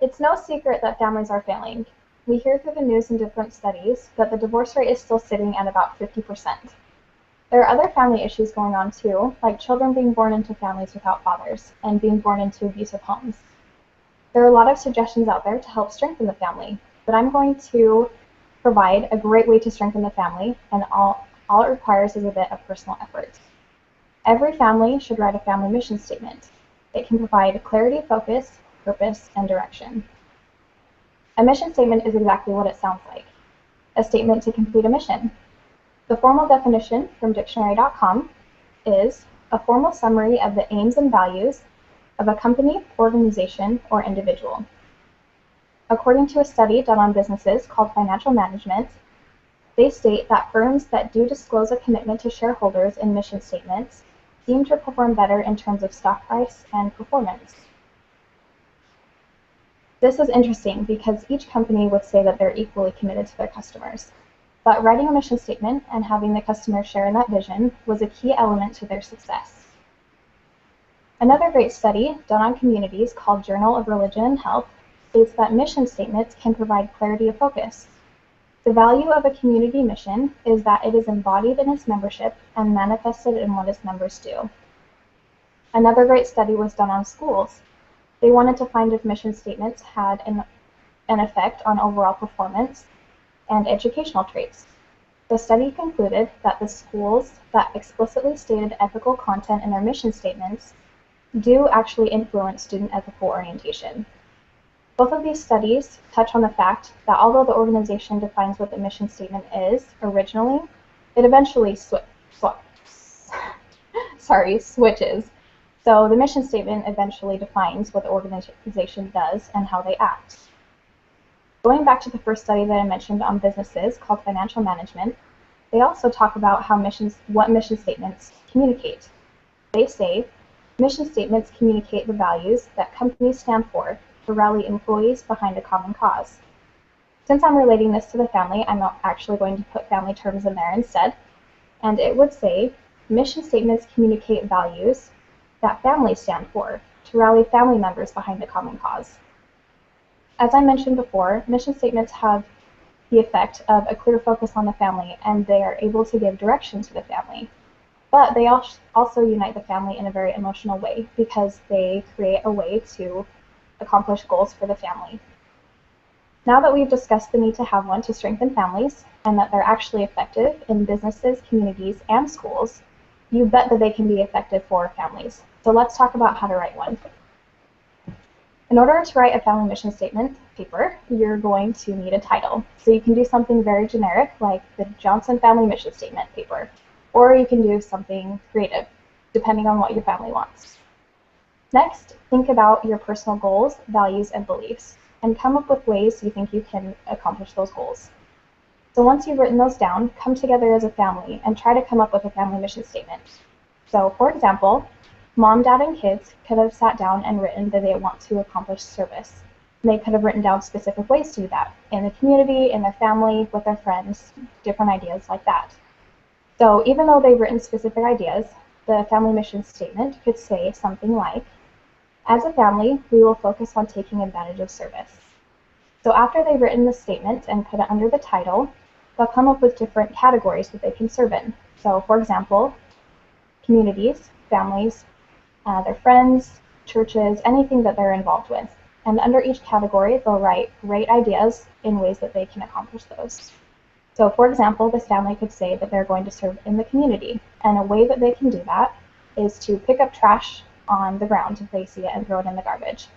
It's no secret that families are failing. We hear through the news and different studies that the divorce rate is still sitting at about 50%. There are other family issues going on too, like children being born into families without fathers and being born into abusive homes. There are a lot of suggestions out there to help strengthen the family, but I'm going to provide a great way to strengthen the family, and all it requires is a bit of personal effort. Every family should write a family mission statement. It can provide clarity, focus, purpose, and direction. A mission statement is exactly what it sounds like, a statement to complete a mission. The formal definition from dictionary.com is a formal summary of the aims and values of a company, organization, or individual. According to a study done on businesses called Financial Management, they state that firms that do disclose a commitment to shareholders in mission statements seem to perform better in terms of stock price and performance. This is interesting because each company would say that they're equally committed to their customers. But writing a mission statement and having the customers share in that vision was a key element to their success. Another great study done on communities called Journal of Religion and Health states that mission statements can provide clarity of focus. The value of a community mission is that it is embodied in its membership and manifested in what its members do. Another great study was done on schools. They wanted to find if mission statements had an effect on overall performance and educational traits. The study concluded that the schools that explicitly stated ethical content in their mission statements do actually influence student ethical orientation. Both of these studies touch on the fact that although the organization defines what the mission statement is originally, it eventually switches. So the mission statement eventually defines what the organization does and how they act. Going back to the first study that I mentioned on businesses called Financial Management, they also talk about what mission statements communicate. They say, mission statements communicate the values that companies stand for to rally employees behind a common cause. Since I'm relating this to the family, I'm actually going to put family terms in there instead, and it would say, mission statements communicate values that families stand for to rally family members behind a common cause. As I mentioned before, mission statements have the effect of a clear focus on the family, and they are able to give direction to the family. But they also unite the family in a very emotional way because they create a way to accomplish goals for the family. Now that we've discussed the need to have one to strengthen families, and that they're actually effective in businesses, communities, and schools, you bet that they can be effective for families. So let's talk about how to write one. In order to write a family mission statement paper, you're going to need a title. So you can do something very generic like the Johnson Family Mission Statement paper, or you can do something creative, depending on what your family wants. Next, think about your personal goals, values, and beliefs, and come up with ways you think you can accomplish those goals. So once you've written those down, come together as a family and try to come up with a family mission statement. So for example, mom, dad, and kids could have sat down and written that they want to accomplish service. And they could have written down specific ways to do that in the community, in their family, with their friends, different ideas like that. So even though they've written specific ideas, the family mission statement could say something like, as a family, we will focus on taking advantage of service. So after they've written the statement and put it under the title, they'll come up with different categories that they can serve in. So for example, communities, families, their friends, churches, anything that they're involved with. And under each category, they'll write great ideas in ways that they can accomplish those. So for example, this family could say that they're going to serve in the community. And a way that they can do that is to pick up trash on the ground if they see it and throw it in the garbage.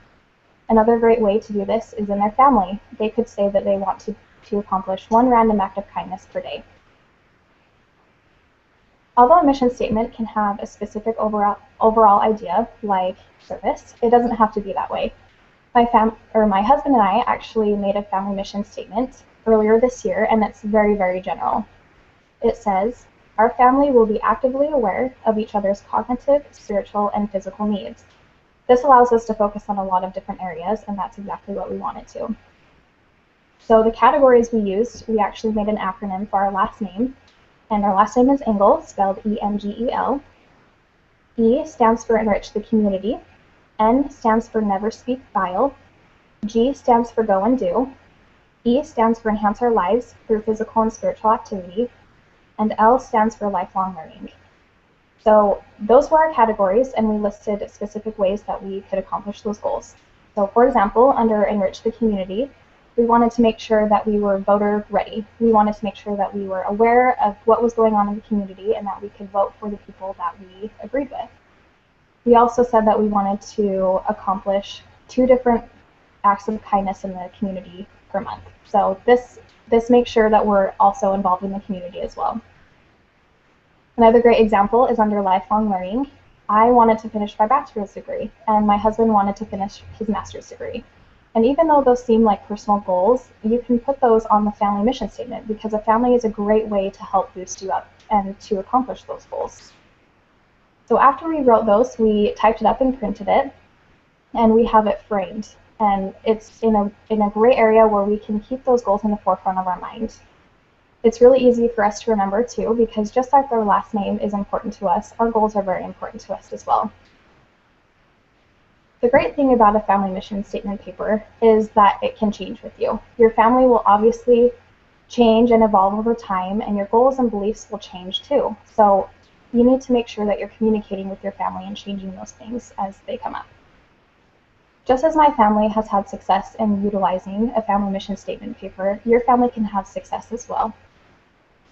Another great way to do this is in their family. They could say that they want to accomplish one random act of kindness per day. Although a mission statement can have a specific overall idea, like service, it doesn't have to be that way. My husband and I actually made a family mission statement earlier this year, and it's very, very general. It says, our family will be actively aware of each other's cognitive, spiritual, and physical needs. This allows us to focus on a lot of different areas, and that's exactly what we wanted to. So the categories we used, we actually made an acronym for our last name, and our last name is Engel, spelled E-N-G-E-L. E stands for enrich the community. N stands for never speak vile. G stands for go and do. E stands for enhance our lives through physical and spiritual activity. And L stands for lifelong learning. So those were our categories, and we listed specific ways that we could accomplish those goals. So for example, under enrich the community, we wanted to make sure that we were voter ready. We wanted to make sure that we were aware of what was going on in the community and that we could vote for the people that we agreed with. We also said that we wanted to accomplish 2 different acts of kindness in the community per month. So this makes sure that we're also involved in the community as well. Another great example is under lifelong learning. I wanted to finish my bachelor's degree, and my husband wanted to finish his master's degree. And even though those seem like personal goals, you can put those on the family mission statement, because a family is a great way to help boost you up and to accomplish those goals. So after we wrote those, we typed it up and printed it, and we have it framed. And it's in a gray area where we can keep those goals in the forefront of our mind. It's really easy for us to remember too, because just like our last name is important to us, our goals are very important to us as well. The great thing about a family mission statement paper is that it can change with you. Your family will obviously change and evolve over time, and your goals and beliefs will change too. So you need to make sure that you're communicating with your family and changing those things as they come up. Just as my family has had success in utilizing a family mission statement paper, your family can have success as well.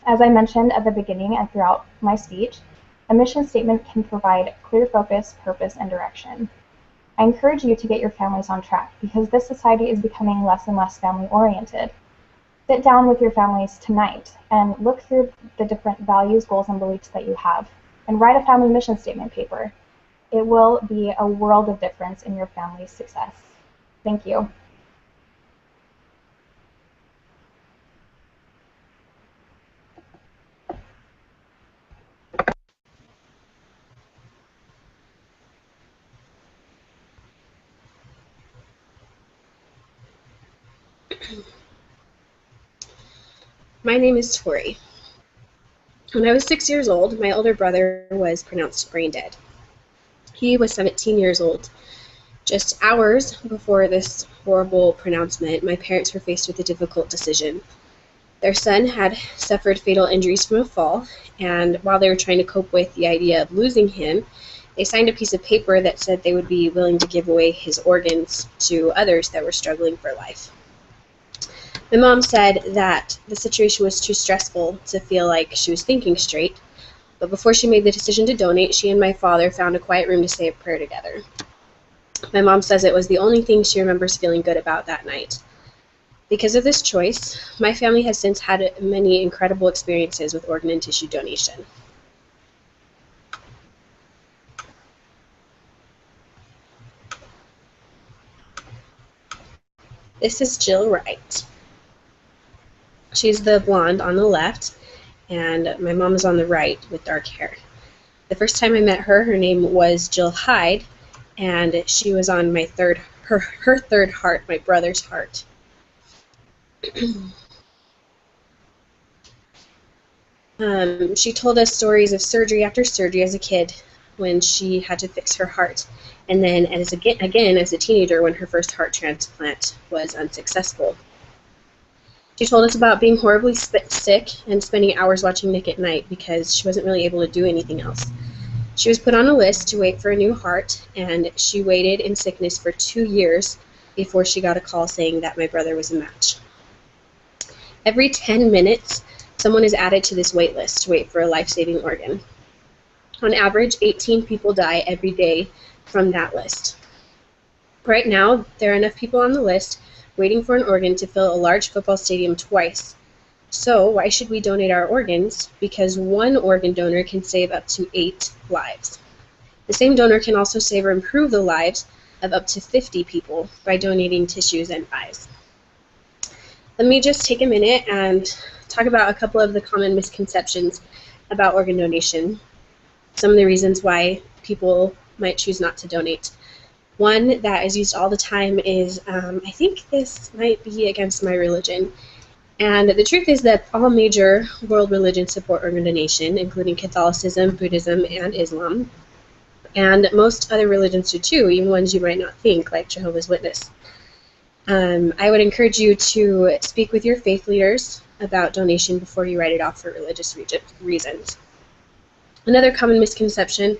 As I mentioned at the beginning and throughout my speech, a mission statement can provide clear focus, purpose, and direction. I encourage you to get your families on track, because this society is becoming less and less family-oriented. Sit down with your families tonight and look through the different values, goals, and beliefs that you have, and write a family mission statement paper. It will be a world of difference in your family's success. Thank you. My name is Tori. When I was 6 years old, my older brother was pronounced brain dead. He was 17 years old. Just hours before this horrible pronouncement, my parents were faced with a difficult decision. Their son had suffered fatal injuries from a fall, and while they were trying to cope with the idea of losing him, they signed a piece of paper that said they would be willing to give away his organs to others that were struggling for life. My mom said that the situation was too stressful to feel like she was thinking straight, but before she made the decision to donate, she and my father found a quiet room to say a prayer together. My mom says it was the only thing she remembers feeling good about that night. Because of this choice, my family has since had many incredible experiences with organ and tissue donation. This is Jill Wright. She's the blonde on the left, and my mom is on the right with dark hair. The first time I met her, her name was Jill Hyde, and she was on my her third heart, my brother's heart. She told us stories of surgery after surgery as a kid when she had to fix her heart, and then again as a teenager when her first heart transplant was unsuccessful. She told us about being horribly sick and spending hours watching Nick at Night because she wasn't really able to do anything else. She was put on a list to wait for a new heart, and she waited in sickness for 2 years before she got a call saying that my brother was a match. Every 10 minutes, someone is added to this wait list to wait for a life-saving organ. On average, 18 people die every day from that list. Right now, there are enough people on the list waiting for an organ to fill a large football stadium twice. So why should we donate our organs? Because one organ donor can save up to 8 lives. The same donor can also save or improve the lives of up to 50 people by donating tissues and eyes. Let me just take a minute and talk about a couple of the common misconceptions about organ donation. Some of the reasons why people might choose not to donate. One that is used all the time is, I think this might be against my religion. And the truth is that all major world religions support organ donation, including Catholicism, Buddhism, and Islam. And most other religions do too, even ones you might not think, like Jehovah's Witness. I would encourage you to speak with your faith leaders about donation before you write it off for religious reasons. Another common misconception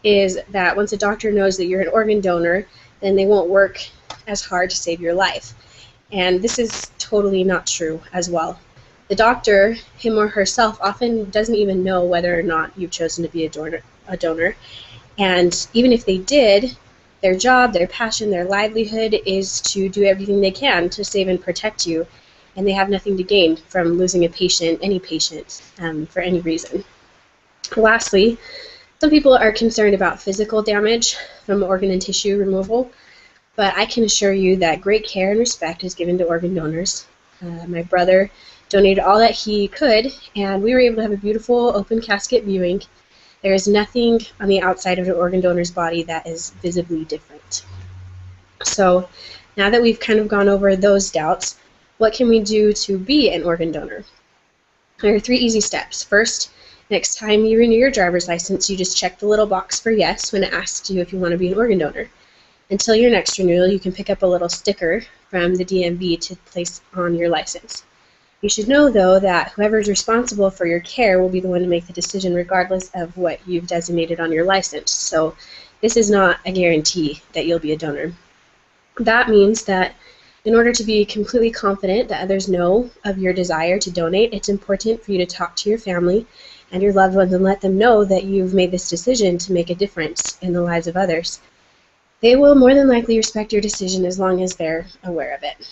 is that once a doctor knows that you're an organ donor, then they won't work as hard to save your life. And this is totally not true as well. The doctor, him or herself, often doesn't even know whether or not you've chosen to be a donor. And even if they did, their job, their passion, their livelihood is to do everything they can to save and protect you. And they have nothing to gain from losing a patient, any patient, for any reason. Lastly, some people are concerned about physical damage from organ and tissue removal, but I can assure you that great care and respect is given to organ donors. My brother donated all that he could, and we were able to have a beautiful open casket viewing. There is nothing on the outside of an organ donor's body that is visibly different. So now that we've kind of gone over those doubts, what can we do to be an organ donor? There are 3 easy steps. First, next time you renew your driver's license, you just check the little box for yes when it asks you if you want to be an organ donor. Until your next renewal, you can pick up a little sticker from the DMV to place on your license. You should know, though, that whoever is responsible for your care will be the one to make the decision regardless of what you've designated on your license. So this is not a guarantee that you'll be a donor. That means that in order to be completely confident that others know of your desire to donate, it's important for you to talk to your family and your loved ones and let them know that you've made this decision to make a difference in the lives of others. They will more than likely respect your decision as long as they're aware of it.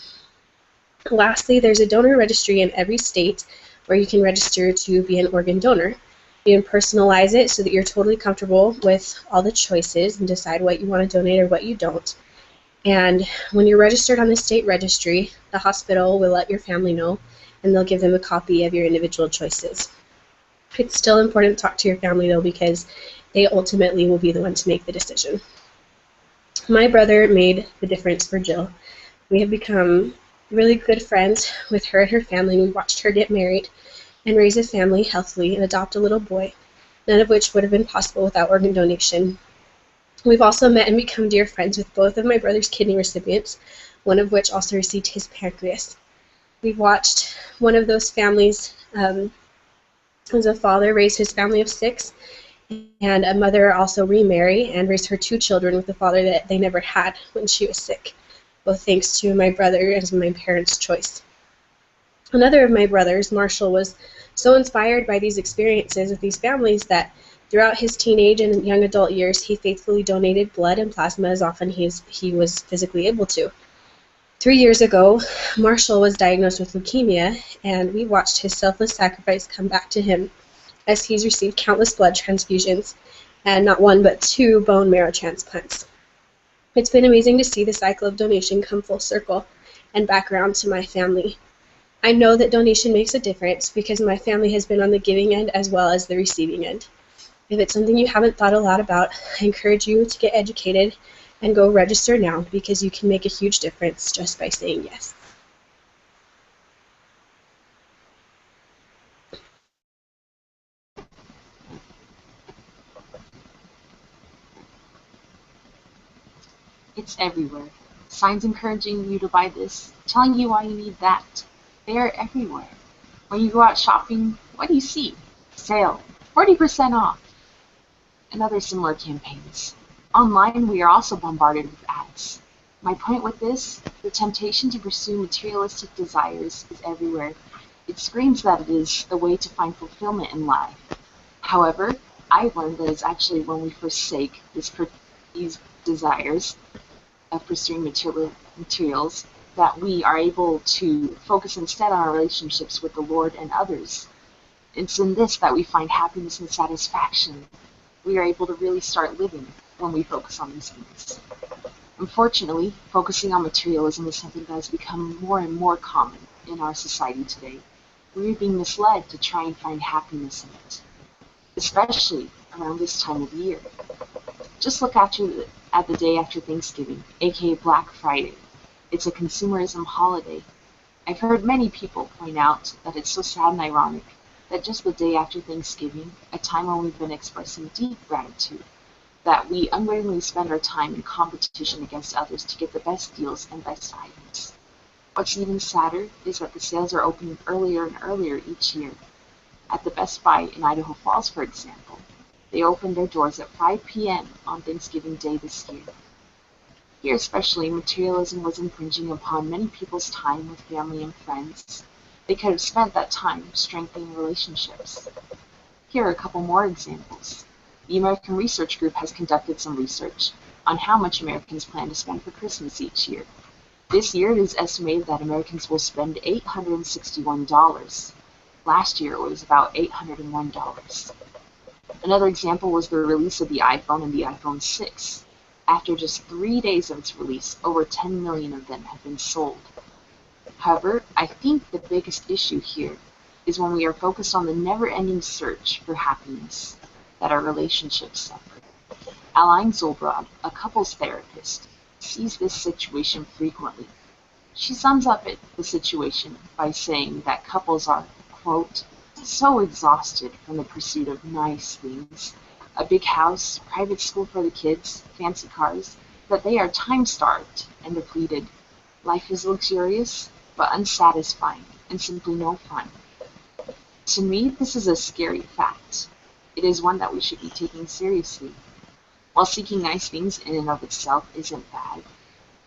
Lastly, there's a donor registry in every state where you can register to be an organ donor. You can personalize it so that you're totally comfortable with all the choices and decide what you want to donate or what you don't. And when you're registered on the state registry, the hospital will let your family know, and they'll give them a copy of your individual choices. It's still important to talk to your family, though, because they ultimately will be the one to make the decision. My brother made the difference for Jill. We have become really good friends with her and her family, and we watched her get married and raise a family healthily and adopt a little boy, none of which would have been possible without organ donation. We've also met and become dear friends with both of my brother's kidney recipients, one of which also received his pancreas. We've watched one of those families as a father raise his family of 6, and a mother also remarry and raise her 2 children with a father that they never had when she was sick, both thanks to my brother and my parents' choice. Another of my brothers, Marshall, was so inspired by these experiences with these families that throughout his teenage and young adult years, he faithfully donated blood and plasma as often as he was physically able to. 3 years ago, Marshall was diagnosed with leukemia, and we watched his selfless sacrifice come back to him as he's received countless blood transfusions and not 1 but 2 bone marrow transplants. It's been amazing to see the cycle of donation come full circle and back around to my family. I know that donation makes a difference because my family has been on the giving end as well as the receiving end. If it's something you haven't thought a lot about, I encourage you to get educated and go register now because you can make a huge difference just by saying yes. It's everywhere. Signs encouraging you to buy this, telling you why you need that. They are everywhere. When you go out shopping, what do you see? Sale, 40% off, and other similar campaigns. Online, we are also bombarded with ads. My point with this, the temptation to pursue materialistic desires is everywhere. It screams that it is the way to find fulfillment in life. However, I've learned that it's actually when we forsake these desires of pursuing materials that we are able to focus instead on our relationships with the Lord and others. It's in this that we find happiness and satisfaction. We are able to really start living when we focus on these things. Unfortunately, focusing on materialism is something that has become more and more common in our society today. We're being misled to try and find happiness in it, especially around this time of year. Just look at the day after Thanksgiving, aka Black Friday. It's a consumerism holiday. I've heard many people point out that it's so sad and ironic that just the day after Thanksgiving, a time when we've been expressing deep gratitude, that we unwittingly spend our time in competition against others to get the best deals and best items. What's even sadder is that the sales are opening earlier and earlier each year. At the Best Buy in Idaho Falls, for example, they opened their doors at 5 p.m. on Thanksgiving Day this year. Here especially, materialism was infringing upon many people's time with family and friends. They could have spent that time strengthening relationships. Here are a couple more examples. The American Research Group has conducted some research on how much Americans plan to spend for Christmas each year. This year, it is estimated that Americans will spend $861. Last year, it was about $801. Another example was the release of the iPhone and the iPhone 6. After just 3 days of its release, over 10 million of them have been sold. However, I think the biggest issue here is when we are focused on the never-ending search for happiness, that our relationships suffer. Aline Zolbrod, a couples therapist, sees this situation frequently. She sums up the situation by saying that couples are, quote, so exhausted from the pursuit of nice things, a big house, private school for the kids, fancy cars, that they are time-starved and depleted. Life is luxurious, but unsatisfying and simply no fun. To me, this is a scary fact. It is one that we should be taking seriously. While seeking nice things in and of itself isn't bad,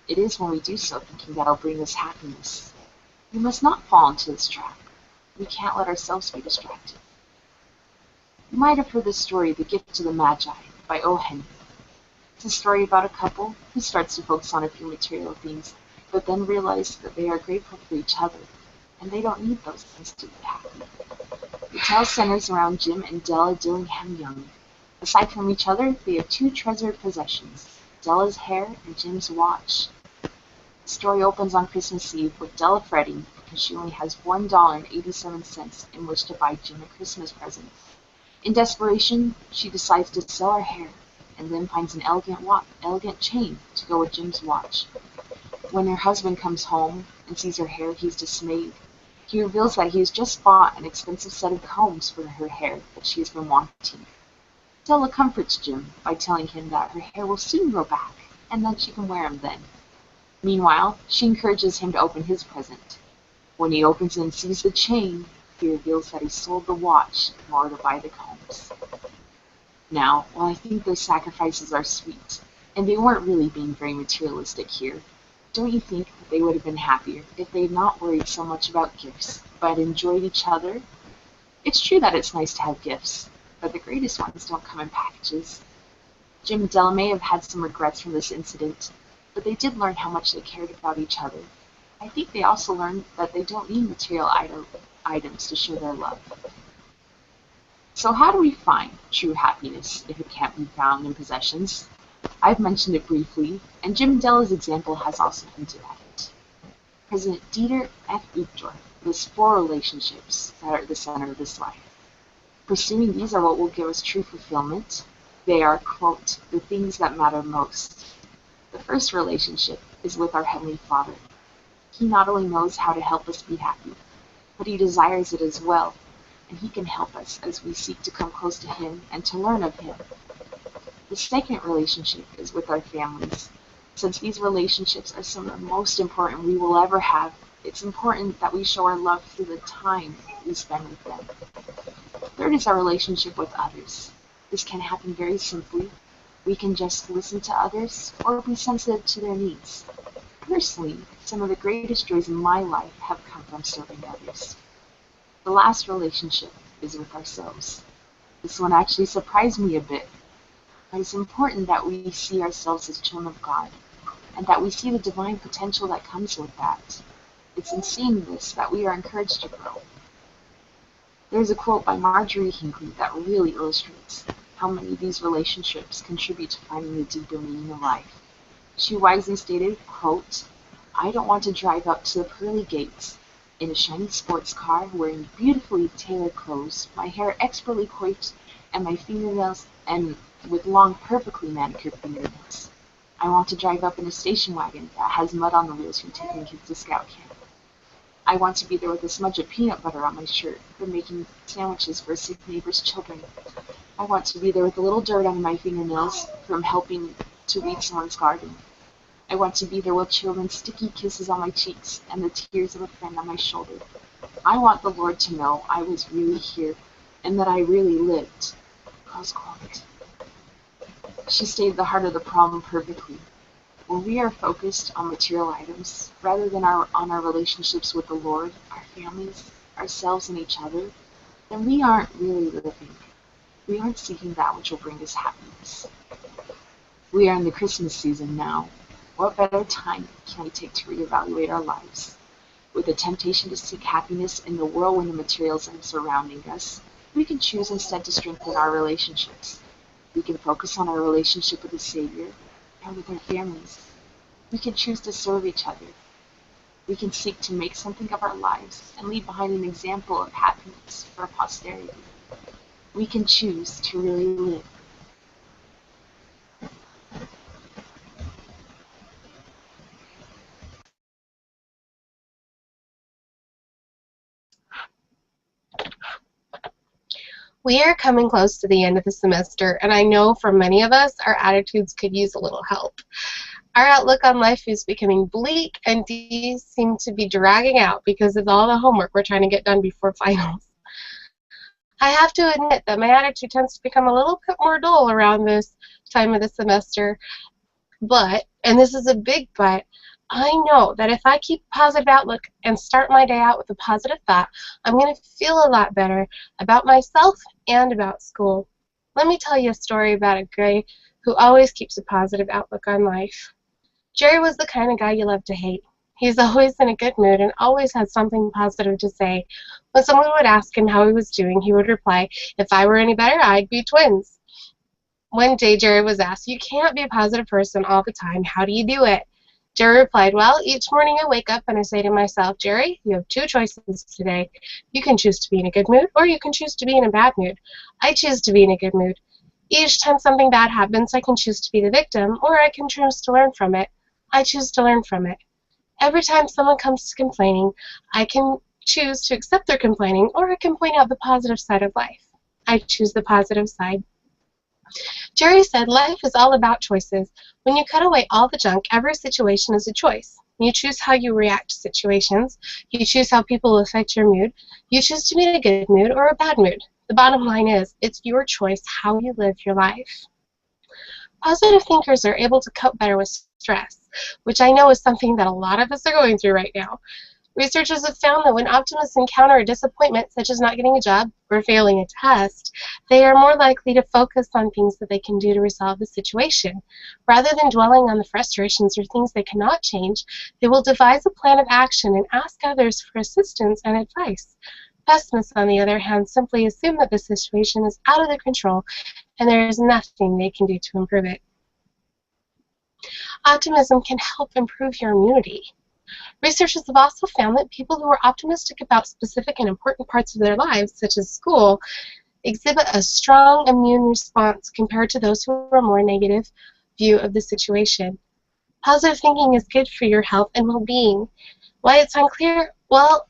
it is when we do so thinking that'll bring us happiness. We must not fall into this trap. We can't let ourselves be distracted. You might have heard the story, The Gift to the Magi, by O. Henry. It's a story about a couple who starts to focus on a few material things, but then realize that they are grateful for each other, and they don't need those things to be happy. The tale centers around Jim and Della Dillingham Young. Aside from each other, they have two treasured possessions, Della's hair and Jim's watch. The story opens on Christmas Eve with Della fretting because she only has $1.87 in which to buy Jim a Christmas present. In desperation, she decides to sell her hair, and then finds an elegant chain to go with Jim's watch. When her husband comes home and sees her hair, he's dismayed. He reveals that he has just bought an expensive set of combs for her hair that she has been wanting. Della comforts Jim by telling him that her hair will soon grow back, and that she can wear them then. Meanwhile, she encourages him to open his present. When he opens it and sees the chain, he reveals that he sold the watch in order to buy the combs. Now, while I think those sacrifices are sweet, and they weren't really being very materialistic here, don't you think that they would have been happier if they had not worried so much about gifts, but enjoyed each other? It's true that it's nice to have gifts, but the greatest ones don't come in packages. Jim and Della may have had some regrets from this incident, but they did learn how much they cared about each other. I think they also learned that they don't need material items to show their love. So how do we find true happiness if it can't be found in possessions? I've mentioned it briefly, and Jim and Della's example has also hinted at it. President Dieter F. Uchtdorf lists 4 relationships that are at the center of his life. Pursuing these are what will give us true fulfillment. They are, quote, the things that matter most. The first relationship is with our Heavenly Father. He not only knows how to help us be happy, but He desires it as well, and He can help us as we seek to come close to Him and to learn of Him. The second relationship is with our families. Since these relationships are some of the most important we will ever have, it's important that we show our love through the time we spend with them. Third is our relationship with others. This can happen very simply. We can just listen to others or be sensitive to their needs. Personally, some of the greatest joys in my life have come from serving others. The last relationship is with ourselves. This one actually surprised me a bit. But it's important that we see ourselves as children of God, and that we see the divine potential that comes with that. It's in seeing this that we are encouraged to grow. There's a quote by Marjorie Hinckley that really illustrates how many of these relationships contribute to finding the deeper meaning of life. She wisely stated, quote, I don't want to drive up to the pearly gates in a shiny sports car wearing beautifully tailored clothes, my hair expertly coiffed, and my fingernails and with long, perfectly manicured fingernails. I want to drive up in a station wagon that has mud on the wheels from taking kids to scout camp. I want to be there with a smudge of peanut butter on my shirt for making sandwiches for a sick neighbor's children. I want to be there with a little dirt on my fingernails from helping to weed someone's garden. I want to be there with children's sticky kisses on my cheeks and the tears of a friend on my shoulder. I want the Lord to know I was really here and that I really lived. Close quote. She stated the heart of the problem perfectly. When we are focused on material items rather than on our relationships with the Lord, our families, ourselves, and each other, then we aren't really living. We aren't seeking that which will bring us happiness. We are in the Christmas season now. What better time can we take to reevaluate our lives? With the temptation to seek happiness in the whirlwind of materialism surrounding us, we can choose instead to strengthen our relationships. We can focus on our relationship with the Savior and with our families. We can choose to serve each other. We can seek to make something of our lives and leave behind an example of happiness for posterity. We can choose to really live. We are coming close to the end of the semester, and I know for many of us, our attitudes could use a little help. Our outlook on life is becoming bleak, and days seem to be dragging out because of all the homework we're trying to get done before finals. I have to admit that my attitude tends to become a little bit more dull around this time of the semester, but, and this is a big but, I know that if I keep a positive outlook and start my day out with a positive thought, I'm going to feel a lot better about myself and about school. Let me tell you a story about a guy who always keeps a positive outlook on life. Jerry was the kind of guy you love to hate. He's always in a good mood and always has something positive to say. When someone would ask him how he was doing, he would reply, "If I were any better, I'd be twins." One day, Jerry was asked, "You can't be a positive person all the time. How do you do it?" Jerry replied, "Well, each morning I wake up and I say to myself, Jerry, you have two choices today. You can choose to be in a good mood or you can choose to be in a bad mood. I choose to be in a good mood. Each time something bad happens, I can choose to be the victim or I can choose to learn from it. I choose to learn from it. Every time someone comes to complaining, I can choose to accept their complaining or I can point out the positive side of life. I choose the positive side." Jerry said life is all about choices. When you cut away all the junk, every situation is a choice. You choose how you react to situations. You choose how people affect your mood. You choose to be in a good mood or a bad mood. The bottom line is, it's your choice how you live your life. Positive thinkers are able to cope better with stress, which I know is something that a lot of us are going through right now. Researchers have found that when optimists encounter a disappointment, such as not getting a job or failing a test, they are more likely to focus on things that they can do to resolve the situation. Rather than dwelling on the frustrations or things they cannot change, they will devise a plan of action and ask others for assistance and advice. Pessimists, on the other hand, simply assume that the situation is out of their control and there is nothing they can do to improve it. Optimism can help improve your immunity. Researchers have also found that people who are optimistic about specific and important parts of their lives, such as school, exhibit a strong immune response compared to those who are more negative view of the situation. Positive thinking is good for your health and well-being. Why it's unclear, where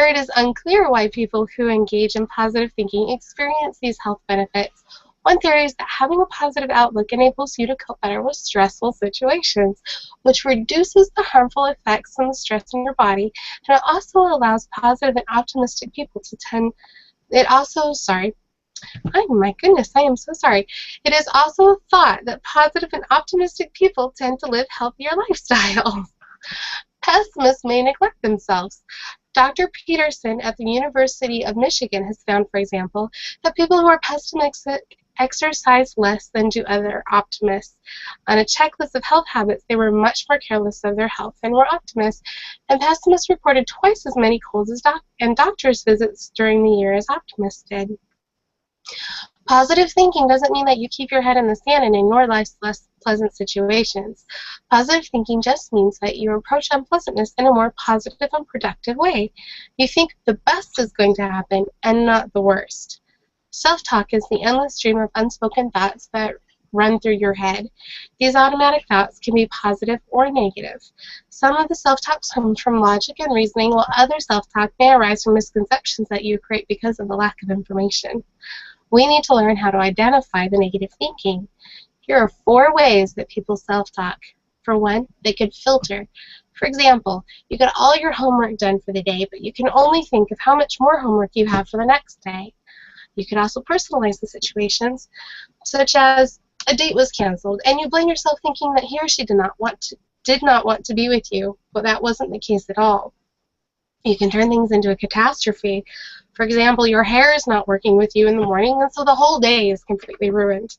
it is unclear why people who engage in positive thinking experience these health benefits. One theory is that having a positive outlook enables you to cope better with stressful situations, which reduces the harmful effects and the stress in your body, and it also allows positive and optimistic people to my goodness, I am so sorry. It is also thought that positive and optimistic people tend to live healthier lifestyles. Pessimists may neglect themselves. Dr. Peterson at the University of Michigan has found, for example, that people who are pessimistic exercise less than do other optimists. On a checklist of health habits, they were much more careless of their health than were optimists, and pessimists reported twice as many colds and doctor's visits during the year as optimists did. Positive thinking doesn't mean that you keep your head in the sand and ignore life's less pleasant situations. Positive thinking just means that you approach unpleasantness in a more positive and productive way. You think the best is going to happen and not the worst. Self-talk is the endless stream of unspoken thoughts that run through your head. These automatic thoughts can be positive or negative. Some of the self-talk comes from logic and reasoning, while other self-talk may arise from misconceptions that you create because of the lack of information. We need to learn how to identify the negative thinking. Here are 4 ways that people self-talk. For one, they could filter. For example, you got all your homework done for the day, but you can only think of how much more homework you have for the next day. You could also personalize the situations, such as a date was canceled, and you blame yourself thinking that he or she did not want to be with you, but that wasn't the case at all. You can turn things into a catastrophe. For example, your hair is not working with you in the morning, and so the whole day is completely ruined.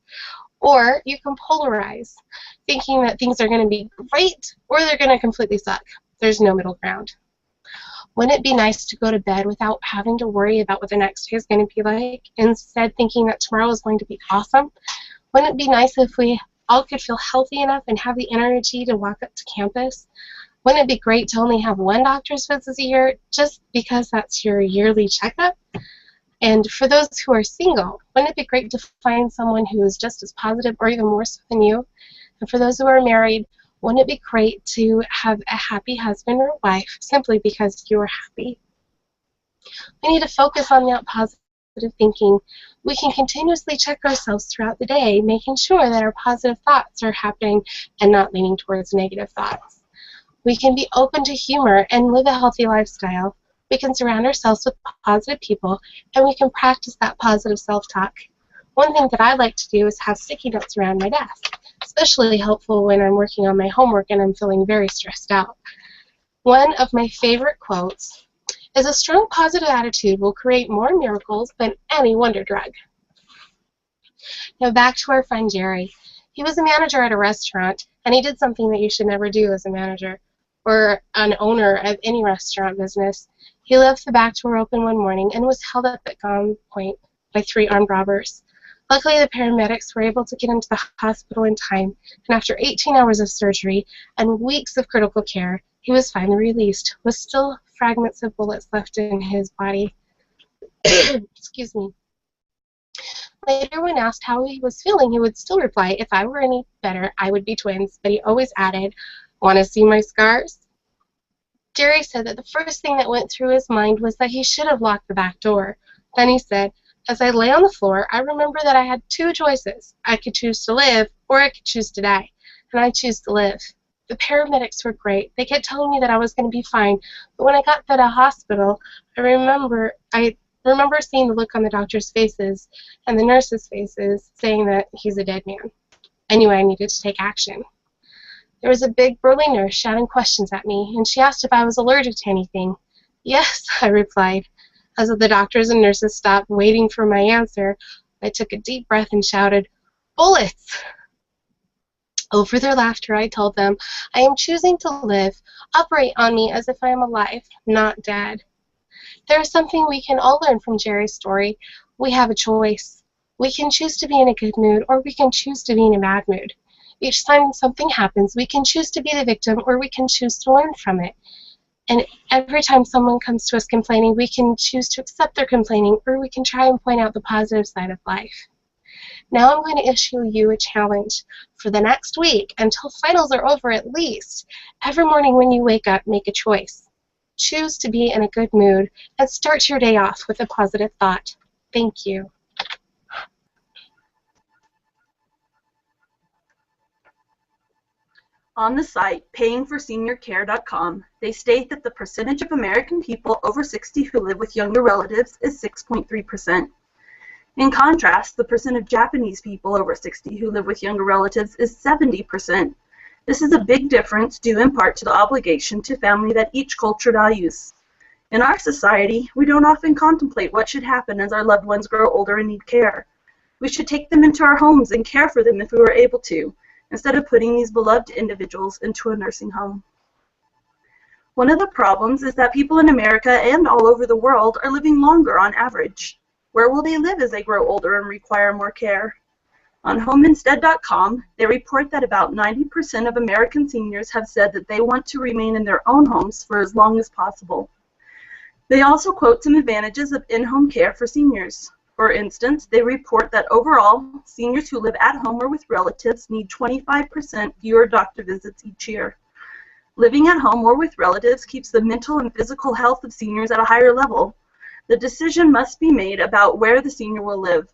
Or you can polarize, thinking that things are going to be great or they're going to completely suck. There's no middle ground. Wouldn't it be nice to go to bed without having to worry about what the next day is going to be like, instead thinking that tomorrow is going to be awesome? Wouldn't it be nice if we all could feel healthy enough and have the energy to walk up to campus? Wouldn't it be great to only have 1 doctor's visit a year just because that's your yearly checkup? And for those who are single, wouldn't it be great to find someone who is just as positive or even more so than you? And for those who are married, wouldn't it be great to have a happy husband or wife simply because you are happy? We need to focus on that positive thinking. We can continuously check ourselves throughout the day, making sure that our positive thoughts are happening and not leaning towards negative thoughts. We can be open to humor and live a healthy lifestyle. We can surround ourselves with positive people, and we can practice that positive self-talk. One thing that I like to do is have sticky notes around my desk, especially helpful when I'm working on my homework and I'm feeling very stressed out. One of my favorite quotes is, "A strong positive attitude will create more miracles than any wonder drug." Now back to our friend Jerry. He was a manager at a restaurant, and he did something that you should never do as a manager or an owner of any restaurant business. He left the back door open one morning and was held up at gunpoint by 3 armed robbers. Luckily, the paramedics were able to get him to the hospital in time, and after 18 hours of surgery and weeks of critical care, he was finally released, with still fragments of bullets left in his body. Excuse me. Later, when asked how he was feeling, he would still reply, "If I were any better, I would be twins," but he always added, "Want to see my scars?" Jerry said that the first thing that went through his mind was that he should have locked the back door. Then he said, "As I lay on the floor, I remember that I had 2 choices. I could choose to live, or I could choose to die, and I choose to live." The paramedics were great. They kept telling me that I was going to be fine, but when I got to the hospital, I remember seeing the look on the doctors' faces and the nurses' faces saying that he's a dead man. I knew I needed to take action. There was a big burly nurse shouting questions at me, and she asked if I was allergic to anything. "Yes," I replied. As the doctors and nurses stopped waiting for my answer, I took a deep breath and shouted, "Bullets!" Over their laughter, I told them, "I am choosing to live. Operate on me as if I am alive, not dead." There is something we can all learn from Jerry's story. We have a choice. We can choose to be in a good mood, or we can choose to be in a bad mood. Each time something happens, we can choose to be the victim, or we can choose to learn from it. And every time someone comes to us complaining, we can choose to accept their complaining, or we can try and point out the positive side of life. Now I'm going to issue you a challenge. For the next week, until finals are over at least, every morning when you wake up, make a choice. Choose to be in a good mood, and start your day off with a positive thought. Thank you. On the site payingforseniorcare.com, they state that the percentage of American people over 60 who live with younger relatives is 6.3%. In contrast, the percent of Japanese people over 60 who live with younger relatives is 70%. This is a big difference due in part to the obligation to family that each culture values. In our society, we don't often contemplate what should happen as our loved ones grow older and need care. We should take them into our homes and care for them if we were able to, instead of putting these beloved individuals into a nursing home. One of the problems is that people in America and all over the world are living longer on average. Where will they live as they grow older and require more care? On homeinstead.com, they report that about 90% of American seniors have said that they want to remain in their own homes for as long as possible. They also quote some advantages of in-home care for seniors. for instance, they report that overall, seniors who live at home or with relatives need 25% fewer doctor visits each year. Living at home or with relatives keeps the mental and physical health of seniors at a higher level. The decision must be made about where the senior will live.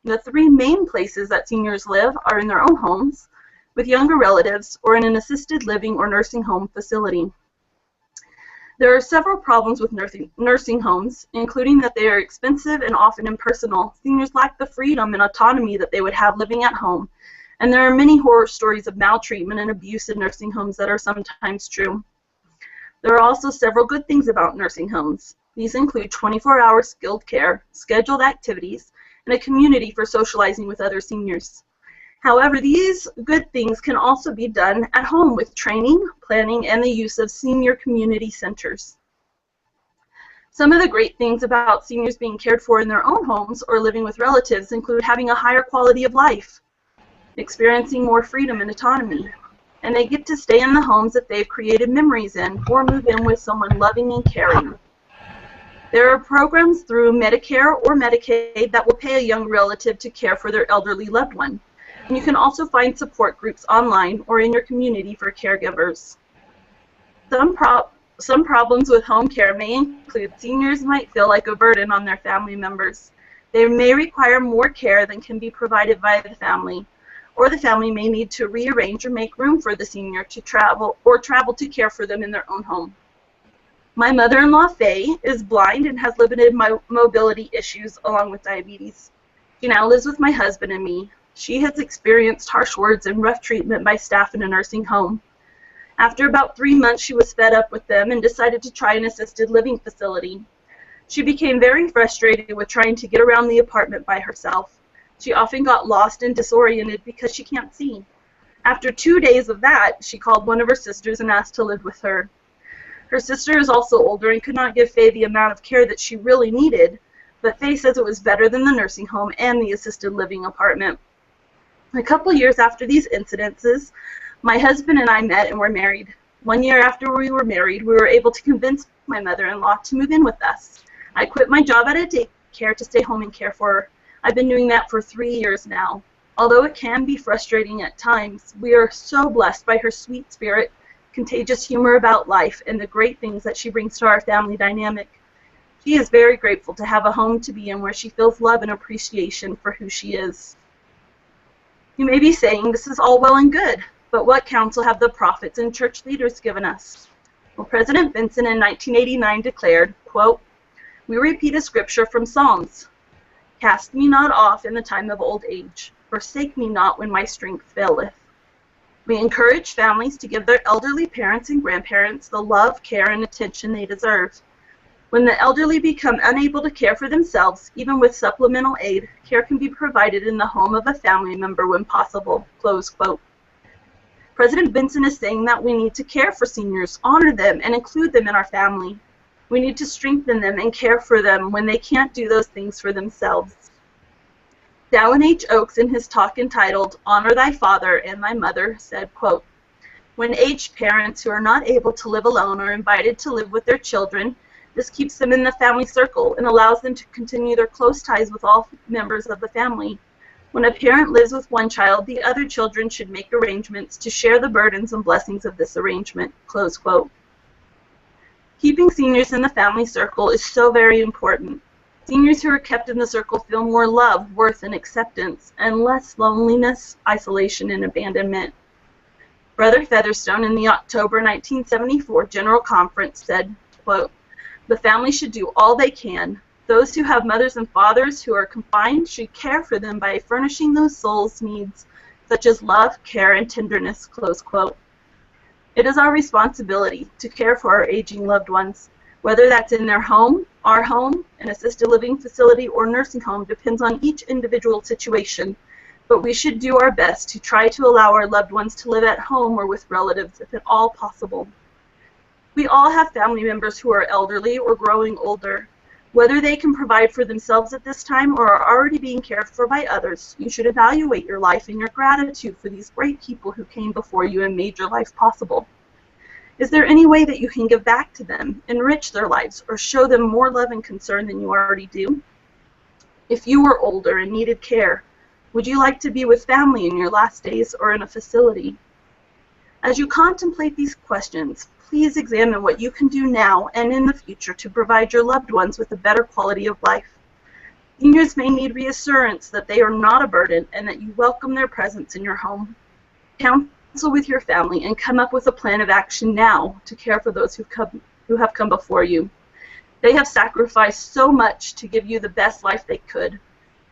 The three main places that seniors live are in their own homes, with younger relatives, or in an assisted living or nursing home facility. There are several problems with nursing homes, including that they are expensive and often impersonal. Seniors lack the freedom and autonomy that they would have living at home, and there are many horror stories of maltreatment and abuse in nursing homes that are sometimes true. There are also several good things about nursing homes. These include 24-hour skilled care, scheduled activities, and a community for socializing with other seniors. However, these good things can also be done at home with training, planning, and the use of senior community centers. Some of the great things about seniors being cared for in their own homes or living with relatives include having a higher quality of life, experiencing more freedom and autonomy, and they get to stay in the homes that they've created memories in or move in with someone loving and caring. There are programs through Medicare or Medicaid that will pay a young relative to care for their elderly loved one. And you can also find support groups online or in your community for caregivers. Some problems with home care may include seniors might feel like a burden on their family members. They may require more care than can be provided by the family, or the family may need to rearrange or make room for the senior to travel to care for them in their own home. My mother-in-law, Faye, is blind and has limited mobility issues along with diabetes. She now lives with my husband and me. She has experienced harsh words and rough treatment by staff in a nursing home. After about 3 months, she was fed up with them and decided to try an assisted living facility. She became very frustrated with trying to get around the apartment by herself. She often got lost and disoriented because she can't see. After 2 days of that, she called one of her sisters and asked to live with her. Her sister is also older and could not give Faye the amount of care that she really needed, but Faye says it was better than the nursing home and the assisted living apartment. A couple years after these incidences, my husband and I met and were married. 1 year after we were married, we were able to convince my mother-in-law to move in with us. I quit my job at a daycare to stay home and care for her. I've been doing that for 3 years now. Although it can be frustrating at times, we are so blessed by her sweet spirit, contagious humor about life, and the great things that she brings to our family dynamic. She is very grateful to have a home to be in where she feels love and appreciation for who she is. You may be saying, this is all well and good, but what counsel have the prophets and church leaders given us? Well, President Benson in 1989 declared, quote, "We repeat a scripture from Psalms. Cast me not off in the time of old age. Forsake me not when my strength faileth." We encourage families to give their elderly parents and grandparents the love, care, and attention they deserve. When the elderly become unable to care for themselves, even with supplemental aid, care can be provided in the home of a family member when possible. Close quote. President Benson is saying that we need to care for seniors, honor them, and include them in our family. We need to strengthen them and care for them when they can't do those things for themselves. Dallin H. Oaks, in his talk entitled "Honor Thy Father and Thy Mother," said, quote, "When aged parents who are not able to live alone are invited to live with their children, this keeps them in the family circle and allows them to continue their close ties with all members of the family. When a parent lives with one child, the other children should make arrangements to share the burdens and blessings of this arrangement." Close quote. Keeping seniors in the family circle is so very important. Seniors who are kept in the circle feel more love, worth, and acceptance, and less loneliness, isolation, and abandonment. Brother Featherstone in the October 1974 General Conference said, quote, "The family should do all they can. Those who have mothers and fathers who are confined should care for them by furnishing those souls' needs, such as love, care, and tenderness." Close quote. It is our responsibility to care for our aging loved ones. Whether that's in their home, our home, an assisted living facility, or nursing home depends on each individual situation, but we should do our best to try to allow our loved ones to live at home or with relatives if at all possible. We all have family members who are elderly or growing older. Whether they can provide for themselves at this time or are already being cared for by others, you should evaluate your life and your gratitude for these great people who came before you and made your life possible. Is there any way that you can give back to them, enrich their lives, or show them more love and concern than you already do? If you were older and needed care, would you like to be with family in your last days or in a facility? As you contemplate these questions, please examine what you can do now and in the future to provide your loved ones with a better quality of life. Seniors may need reassurance that they are not a burden and that you welcome their presence in your home. Counsel with your family and come up with a plan of action now to care for those who have come before you. They have sacrificed so much to give you the best life they could.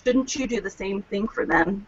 Shouldn't you do the same thing for them?